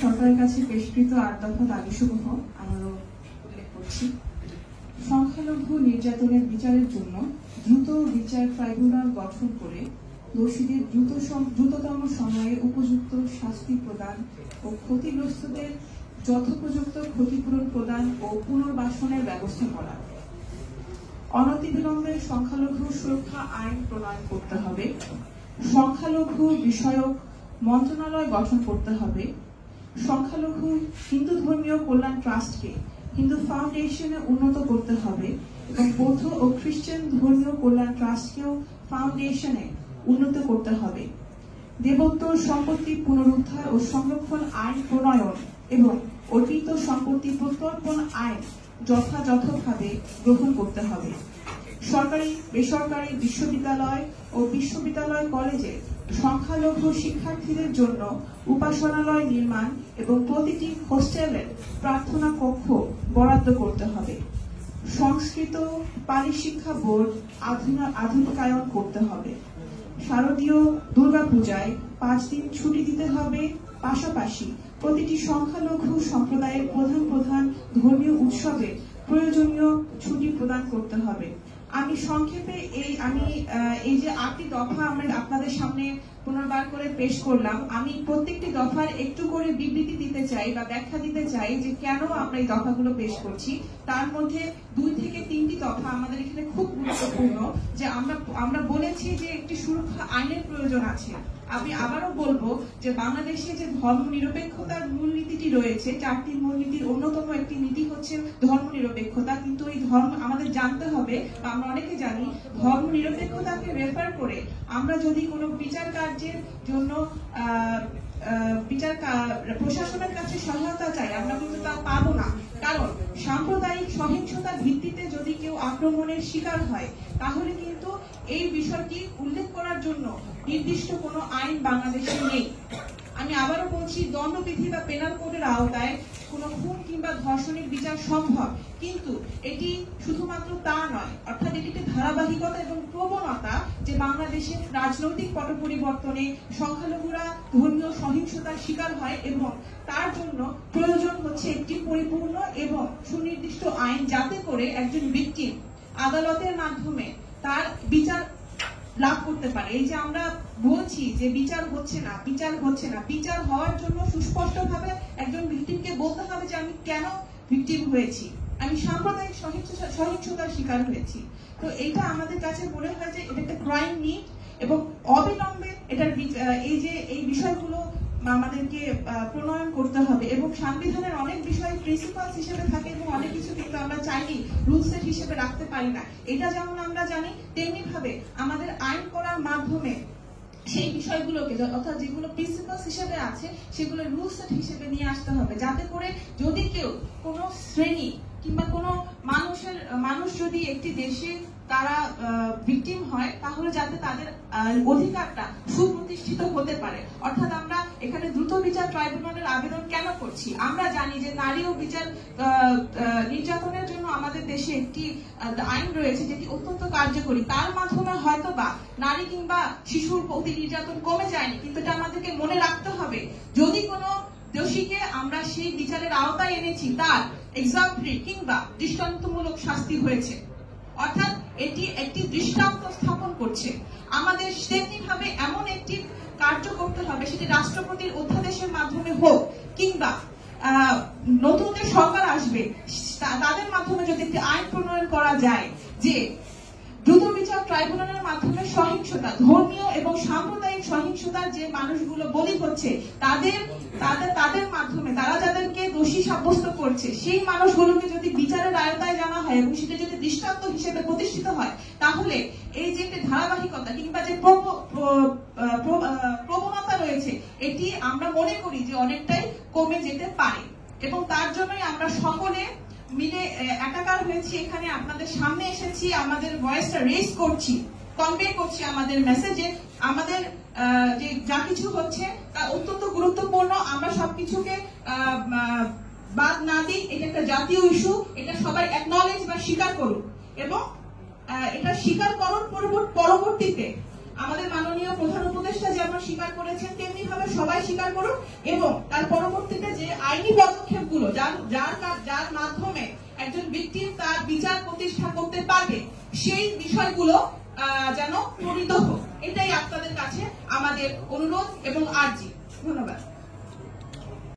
সরকারের কাছে পেশকৃত ৮ দফা দাবিসমূহ আমারও উল্লেখ করছি। সংখ্যালঘু নির্যাতনের বিচারের জন্য দ্রুত বিচার ট্রাইব্যুনাল গঠন করে দোষীদের দ্রুততম সময়ে উপযুক্ত শাস্তি প্রদান ও ক্ষতিগ্রস্তদের যথোপযুক্ত ক্ষতিপূরণ প্রদান ও পুনর্বাসনের ব্যবস্থা করা। অনতিবিলম্বে সংখ্যালঘু সুরক্ষা আইন প্রণয়ন করতে হবে। সংখ্যালঘু বিষয়ক মন্ত্রণালয় গঠন করতে হবে। সংখ্যালঘু হিন্দু ধর্মীয় কল্যাণ ট্রাস্টকে হিন্দু ফাউন্ডেশনে উন্নত করতে হবে এবং বৌদ্ধ ও খ্রিস্টান ধর্মীয় কল্যাণ ট্রাস্টকেও ফাউন্ডেশনে উন্নত করতে হবে। দেবোত্তর সম্পত্তি পুনরুদ্ধার ও সংরক্ষণ আইন প্রণয়ন এবং অর্পিত সম্পত্তি প্রত্যর্পণ আইন যথাযথভাবে গ্রহণ করতে হবে। সরকারি বেসরকারি বিশ্ববিদ্যালয় ও বিশ্ববিদ্যালয় কলেজে সংখ্যালঘু শিক্ষার্থীদের জন্য উপাসনালয় নির্মাণ এবং প্রতিটি হোস্টেলের প্রার্থনা কক্ষ বরাদ্দ করতে হবে। সংস্কৃত পালি শিক্ষা বোর্ড আধুনিকায়ন করতে হবে। শারদীয় দুর্গাপূজায় 5 দিন ছুটি দিতে হবে। পাশাপাশি প্রতিটি সংখ্যালঘু সম্প্রদায়ের প্রধান ধর্মীয় উৎসবে প্রয়োজনীয় ছুটি প্রদান করতে হবে। আমি সংক্ষেপে এই যে 8টি দফা আমরা আপনাদের সামনে পুনর্বার করে পেশ করলাম, আমি প্রত্যেকটি দফার একটু করে বিবৃতি দিতে চাই বা ব্যাখ্যা দিতে চাই যে কেন আমরা এই দফাগুলো পেশ করছি। তার মধ্যে 2 থেকে 3টি দফা আমাদের এখানে খুব গুরুত্বপূর্ণ, যে আমরা বলেছি যে একটি সুরক্ষা আইনের প্রয়োজন আছে। আমি আবারও বলবো যে বাংলাদেশে যে ধর্ম নিরপেক্ষতার মূলনীতিটি রয়েছে, 4টি মূলনীতির অন্যতম একটি নীতি হচ্ছে ধর্ম নিরপেক্ষতা। কিন্তু এই ধর্ম আমাদের জানতে হবে, বা আমরা অনেকে জানি, ধর্ম নিরপেক্ষতাকে রেফার করে আমরা যদি কোনো বিচার কার্যের জন্য প্রশাসনের কাছে সহায়তা চাই, আমরা কিন্তু তা পাবো না। কারণ সাম্প্রদায়িক সহিংসতার ভিত্তিতে যদি কেউ আক্রমণের শিকার হয়, তাহলে কিন্তু এই বিষয়টি উল্লেখ করার জন্য নির্দিষ্ট কোনো আইন বাংলাদেশে নেই। আমি আবারও বলছি, দণ্ডবিধি বা পেনাল কোডের আওতায় কোনো খুন কিংবা ধর্ষণের বিচার সম্ভব, কিন্তু এটি শুধুমাত্র তা নয়, অর্থাৎ এটি একটি ধারাবাহিকতা এবং প্রবণতা যে বাংলাদেশের রাজনৈতিক পট পরিবর্তনে সংখ্যালঘুরা ধর্মীয় সহিংসতার শিকার হয় এবং তার জন্য প্রয়োজন হচ্ছে একটি পরিপূর্ণ এবং সুনির্দিষ্ট আইন, যাতে করে একজন ভিকটিম আদালতের মাধ্যমে তার বিচার লাভ করতে পারে। এই যে আমরা বলছি যে বিচার হচ্ছে না, বিচার হওয়ার জন্য সুস্পষ্টভাবে একজন ভিকটিমকে বলতে হবে যে আমি কেন ভিকটিম হয়েছি, আমি সাম্প্রদায়িক সহিংসতার শিকার হয়েছি। তো এটা আমাদের কাছে মনে হয় যে এটা একটা ক্রাইম নিড এবং অবিলম্বে এটার এই বিষয়গুলো আমাদেরকে প্রণয়ন করতে হবে। এবং সংবিধানের অনেক বিষয় প্রিন্সিপালস হিসেবে থাকে এবং অনেক কিছু কিন্তু আমরা চাইনি রুল সেট হিসেবে রাখতে পারি না। এটা যেমন আমরা জানি, তেমনি ভাবে আমাদের আইন করার মাধ্যমে সেই বিষয়গুলোকে, অর্থাৎ যেগুলো প্রিন্সিপালস হিসেবে আছে, সেগুলো রুল সেট হিসেবে নিয়ে আসতে হবে, যাতে করে যদি কেউ কোনো শ্রেণী কিংবা কোনো মানুষ যদি একটি দেশে তারা ভিকটিম হয়, তাহলে যাতে তাদের অধিকারটা সুপ্রতিষ্ঠিত হতে পারে। অর্থাৎ আমরা এখানে দ্রুত বিচার ট্রাইব্যুনালের আবেদন কেন করছি? আমরা জানি যে নারী ও বিচার নির্যাতনের জন্য আমাদের দেশে একটি আইন রয়েছে যেটি অত্যন্ত কার্যকরী। তার মাধ্যমে হয়তো বা নারী কিংবা শিশুর প্রতি নির্যাতন কমে যায়নি, কিন্তু এটা আমাদেরকে মনে রাখতে হবে, যদি কোনো দোষীকে আমরা সেই বিচারের আওতায় এনেছি, তার এক্সাম্পলি কিংবা দৃষ্টান্তমূলক শাস্তি হয়েছে, অর্থাৎ এটি একটি দৃষ্টান্ত স্থাপন করছে। আমাদের তেমনি ভাবে এমন একটি কার্য করতে হবে, সেটি রাষ্ট্রপতির অধ্যাদেশের মাধ্যমে হোক কিংবা নতুন যে সরকার আসবে তাদের মাধ্যমে যদি একটি আইন প্রণয়ন করা যায় যে দ্রুত বিচার ট্রাইব্যুনালের মাধ্যমে সহিংসতা, ধর্মীয় এবং সাম্প্রদায়িক সহিংসতার যে মানুষগুলো বলি হচ্ছে, তাদের মাধ্যমে তারা যাদেরকে দোষী সাব্যস্ত করছে, সেই মানুষগুলোকে যদি বিচারের আওতায় জানা হয় এবং সেটা যদি দৃষ্টান্ত হিসেবে প্রতিষ্ঠিত হয়, তাহলে এই যে একটি ধারাবাহিকতা কিংবা যে প্রবণতা রয়েছে, এটি আমরা মনে করি যে অনেকটাই কমে যেতে পারে। এবং তার জন্যই আমরা সকলে মিলে একাকার হয়েছি, এখানে আপনাদের সামনে এসেছি, আমাদের ভয়েসটা রেজ করছি, কনভে করছি আমাদের মেসেজে। আমাদের যে যা কিছু হচ্ছে তা অত্যন্ত গুরুত্বপূর্ণ, আমরা সবকিছুকে বাদ না দিই। এটা একটা জাতীয় ইস্যু, এটা সবাই অ্যাকনলেজ বা স্বীকার করুক, এবং এটা স্বীকার করার পরবর্তীতে আমাদের মাননীয় প্রধান উপদেষ্টা যেমন স্বীকার করেছেন, তেমনি ভাবে সবাই স্বীকার করুন, এবং তার পরবর্তীতে যার মাধ্যমে একজন ভিকটিম তার বিচার প্রতিষ্ঠা করতে পারবে, সেই বিষয়গুলো যেন ত্বরিত হোক, এটাই আপনাদের কাছে আমাদের অনুরোধ এবং আর্জি। ধন্যবাদ।